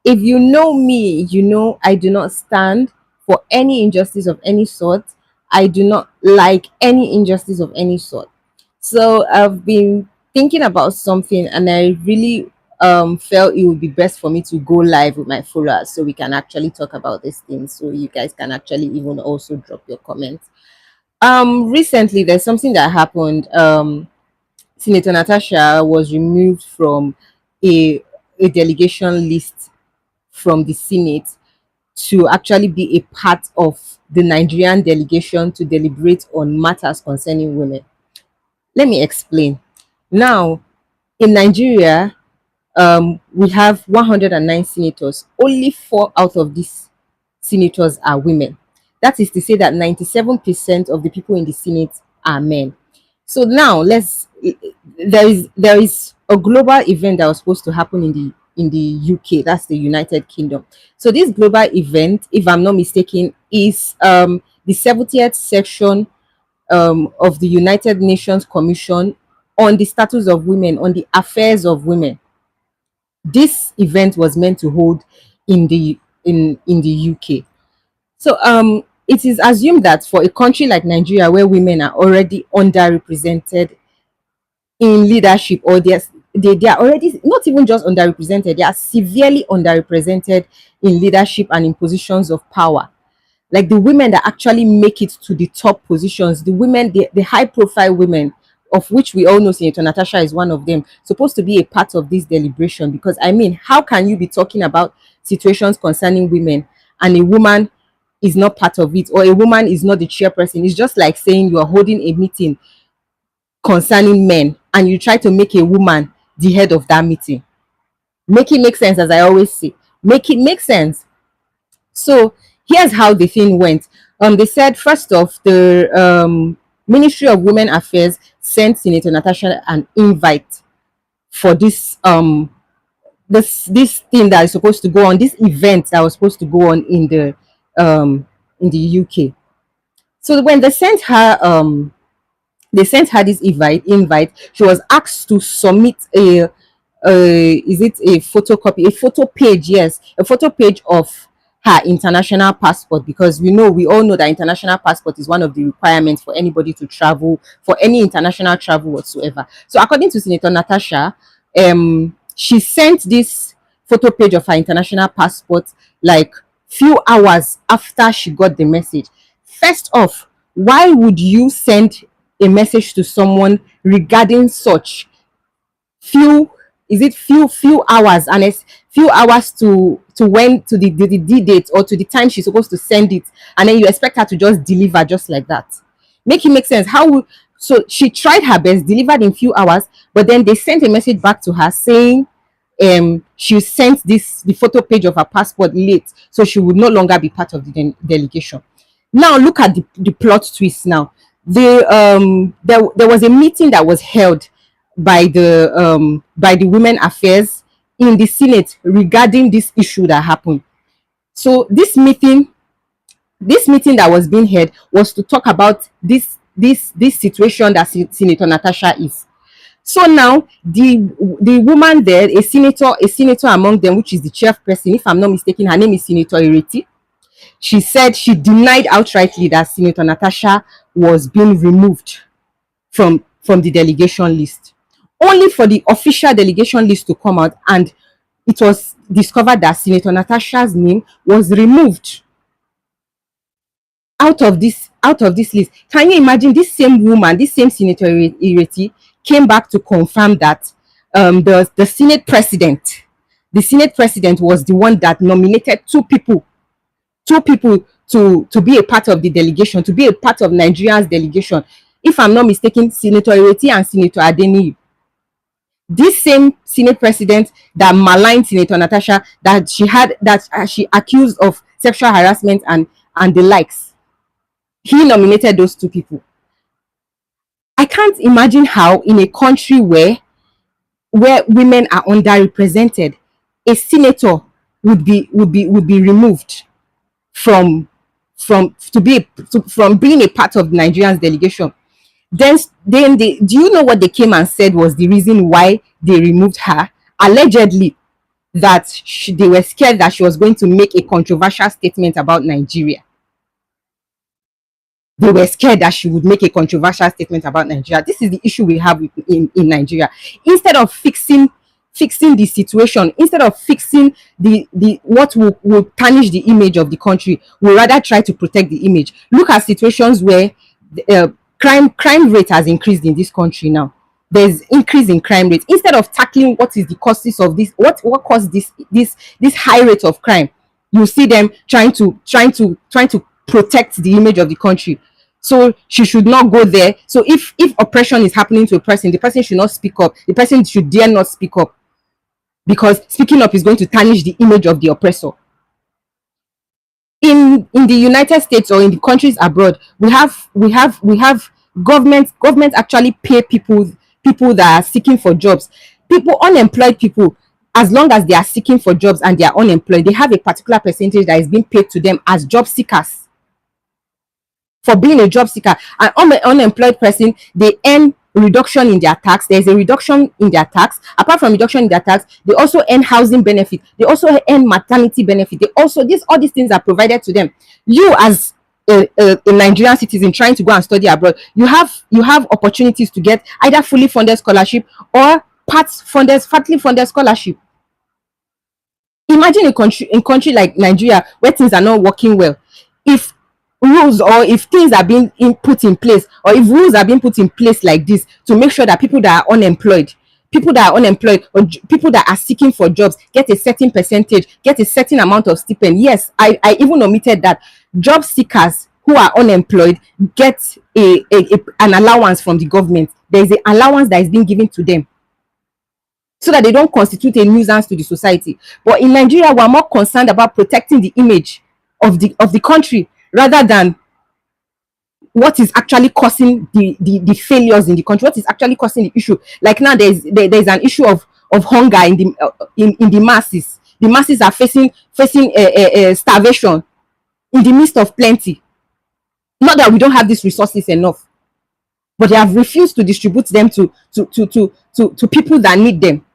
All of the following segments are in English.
If you know me, you know I do not stand for any injustice of any sort. I do not like any injustice of any sort. So I've been thinking about something, and I really felt it would be best for me to go live with my followers so we can actually talk about these things. So you guys can actually even also drop your comments. Recently there's something that happened. Senator Natasha was removed from a delegation list from the Senate to actually be a part of the Nigerian delegation to deliberate on matters concerning women. Let me explain. Now, in Nigeria, we have 109 senators. Only four out of these senators are women. That is to say that 97% of the people in the Senate are men. So now there is a global event that was supposed to happen in the UK, that's the United Kingdom. So this global event, if I'm not mistaken, is the 70th section of the United Nations Commission on the status of women, on the affairs of women. This event was meant to hold in the UK. So it is assumed that for a country like Nigeria, where women are already underrepresented in leadership, or they are already not even just underrepresented, they are severely underrepresented in leadership and in positions of power. Like the women that actually make it to the top positions, the women, the high profile women, of which we all know Senator Natasha is one of them, supposed to be a part of this deliberation. Because I mean, how can you be talking about situations concerning women and a woman is not part of it, or a woman is not the chairperson? It's just like saying you are holding a meeting concerning men and you try to make a woman the head of that meeting. Make it make sense, as I always say. Make it make sense. So here's how the thing went. They said first off, the Ministry of Women Affairs sent Senator Natasha an invite for this thing that is supposed to go on, this event that was supposed to go on in the UK. So when they sent her this invite, she was asked to submit a is it a photocopy, a photo page, yes, a photo page of her international passport, because we all know that international passport is one of the requirements for anybody to travel, for any international travel whatsoever. So according to Senator Natasha, she sent this photo page of her international passport like few hours after she got the message. First off, why would you send a message to someone regarding such few, is it few hours, and it's few hours to when, to the d date, or to the time she's supposed to send it, and then you expect her to just deliver just like that? Make it make sense. So she tried her best, delivered in few hours, but then they sent a message back to her saying she sent the photo page of her passport late, so she would no longer be part of the delegation. Now look at the plot twist. Now there was a meeting that was held by the women affairs in the Senate regarding this issue that happened. So this meeting that was being held was to talk about this situation that Senator Natasha is. So now the woman there, a senator among them, which is the chairperson, if I'm not mistaken, her name is Senator Ireti. She said she denied outrightly that Senator Natasha was being removed from the delegation list, only for the official delegation list to come out, and it was discovered that Senator Natasha's name was removed out of this list. Can you imagine? This same woman, this same Senator Ireti, came back to confirm that the Senate president was the one that nominated two people to be a part of the delegation, to be a part of Nigeria's delegation. If I'm not mistaken, Senator Ireti and Senator Adeniyi. This same Senate president that maligned Senator Natasha, that she accused of sexual harassment and the likes, he nominated those two people. I can't imagine how in a country where women are underrepresented, a senator would be removed from from being a part of Nigeria's delegation. Then do you know what they came and said was the reason why they removed her? Allegedly, that they were scared that she was going to make a controversial statement about Nigeria. They were scared that she would make a controversial statement about Nigeria. This is the issue we have in Nigeria. Instead of fixing the situation, instead of fixing the what will tarnish the image of the country, we rather try to protect the image. Look at situations where crime rate has increased in this country now. There's increase in crime rate. Instead of tackling what is the causes of this, what caused this high rate of crime, you see them trying to protect the image of the country. So she should not go there. So if oppression is happening to a person, the person should not speak up. The person should dare not speak up, because speaking up is going to tarnish the image of the oppressor. In the United States or in the countries abroad, we have government actually pay people that are seeking for jobs. People, unemployed people, as long as they are seeking for jobs and they are unemployed, they have a particular percentage that is being paid to them as job seekers for being a job seeker. An unemployed person, they earn reduction in their tax. There's a reduction in their tax. Apart from reduction in their tax, they also earn housing benefit. They also earn maternity benefit. They also, all these things are provided to them. You, as a Nigerian citizen trying to go and study abroad, you have opportunities to get either fully funded scholarship or partly funded scholarship. Imagine a country like Nigeria where things are not working well. If rules, or if things are being put in place, or if rules are being put in place like this to make sure that people that are unemployed or people that are seeking for jobs get a certain percentage, get a certain amount of stipend. Yes, I even omitted that. Job seekers who are unemployed get an allowance from the government. There is an allowance that is being given to them so that they don't constitute a nuisance to the society. But in Nigeria, we're more concerned about protecting the image of the country rather than what is actually causing the failures in the country, what is actually causing the issue. Like now, there's an issue of hunger in the masses. The masses are facing starvation in the midst of plenty. Not that we don't have these resources enough, but they have refused to distribute them to people that need them.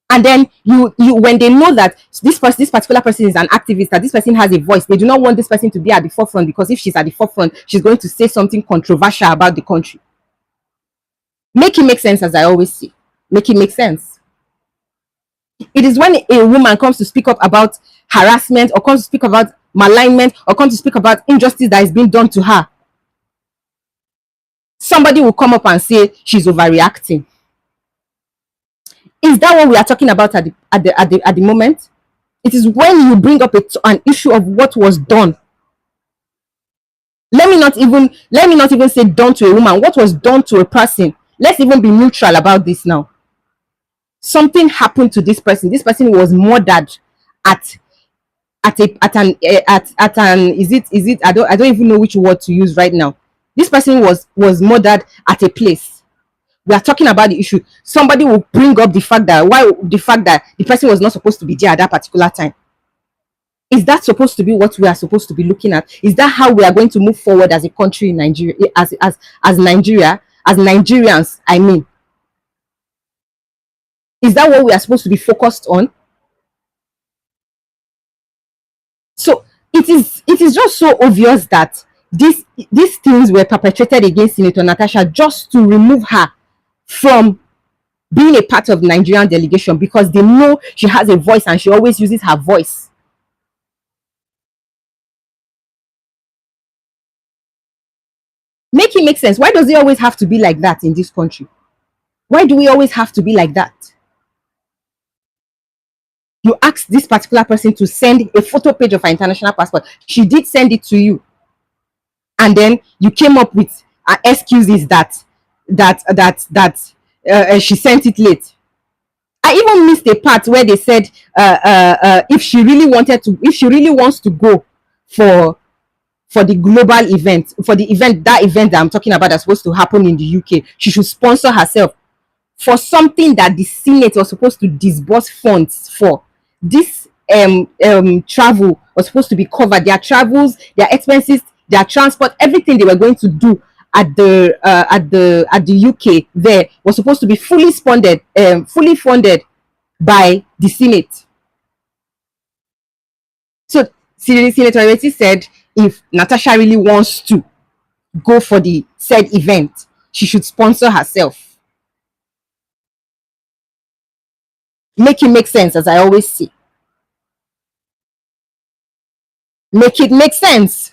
And then you when they know that this particular person is an activist, that this person has a voice, they do not want this person to be at the forefront, because if she's at the forefront, she's going to say something controversial about the country. Make it make sense, as I always say. Make it make sense. It is when a woman comes to speak up about harassment, or comes to speak about malignment, or comes to speak about injustice that is being done to her, somebody will come up and say she's overreacting. Is that what we are talking about at the moment? It is when you bring up an issue of what was done. Let me not even say done to a woman. What was done to a person? Let's even be neutral about this now. Something happened to this person. This person was murdered at an is it I don't even know which word to use right now. This person was murdered at a place. We are talking about the issue. Somebody will bring up the fact that the person was not supposed to be there at that particular time. Is that supposed to be what we are supposed to be looking at? Is that how we are going to move forward as a country in Nigeria, as Nigeria, as Nigerians, I mean? Is that what we are supposed to be focused on? So it is just so obvious that these things were perpetrated against Senator Natasha just to remove her from being a part of Nigerian delegation, because they know she has a voice and she always uses her voice. Make it make sense. Why does it always have to be like that in this country? Why do we always have to be like that? You asked this particular person to send a photo page of her international passport. She did send it to you. And then you came up with excuses that she sent it late. I even missed a part where they said if she really wants to go for the global event, that event that I'm talking about that's supposed to happen in the UK, she should sponsor herself for something that the Senate was supposed to disburse funds for. This travel was supposed to be covered. Their travels, their expenses, their transport, everything they were going to do at the UK there was supposed to be fully funded by the Senate. So Senator Ireti said if Natasha really wants to go for the said event, she should sponsor herself. Make it make sense, as I always say. Make it make sense.